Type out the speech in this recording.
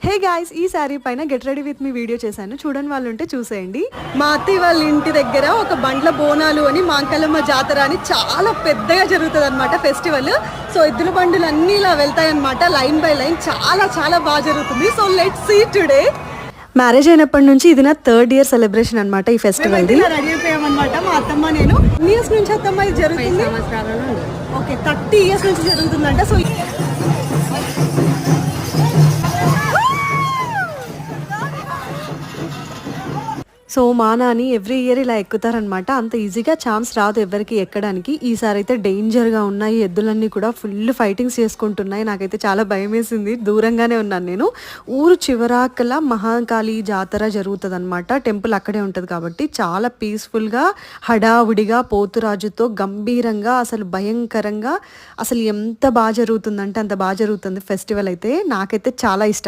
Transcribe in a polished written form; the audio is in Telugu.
హే గాయ్స్, ఈ శారీ పైన get ready with me video చేశాను, చూడని వాళ్ళు ఉంటే చూసేయండి. మా అత్తయ్య వాళ్ళ ఇంటి దగ్గర ఒక బండ్ల బోనాలు అని మాంకలమ్మ జాతర అని చాలా పెద్దగా జరుగుతుంది అనమాట ఫెస్టివల్. సో ఎద్దుల బండులు అన్ని ఇలా వెళ్తాయి అనమాట, లైన్ బై లైన్. చాలా చాలా బాగా జరుగుతుంది. So let's see today. Marriage అయినప్పటి నుంచి ఇది నా 3rd ఇయర్ సెలబ్రేషన్ అనమాట. ఈ ఫెస్టివల్ రెడీ అయిపోయామన్నమాట మా అత్తమ్మ నేను. ఎన్ని ఇయర్స్ నుంచి అత్తమ్మ ఇది జరుగుతుంది? ఓకే, 30 ఇయర్స్ నుంచి జరుగుతుందంట. సో సో మా నాని ఎవ్రీ ఇయర్ ఇలా ఎక్కుతారనమాట. అంత ఈజీగా ఛాన్స్ రాదు ఎవరికి ఎక్కడానికి. ఈసారి అయితే డేంజర్గా ఉన్నాయి, ఎద్దులన్నీ కూడా ఫుల్ ఫైటింగ్స్ చేసుకుంటున్నాయి. నాకైతే చాలా భయం వేసింది, దూరంగానే ఉన్నాను నేను. ఊరు చివరాకల మహాకాళి జాతర జరుగుతుంది అనమాట. టెంపుల్ అక్కడే ఉంటుంది కాబట్టి చాలా పీస్ఫుల్గా హడావుడిగా పోతురాజుతో గంభీరంగా అసలు భయంకరంగా అసలు ఎంత బాగా జరుగుతుందంటే అంత బాగా జరుగుతుంది ఫెస్టివల్ అయితే. నాకైతే చాలా ఇష్టం.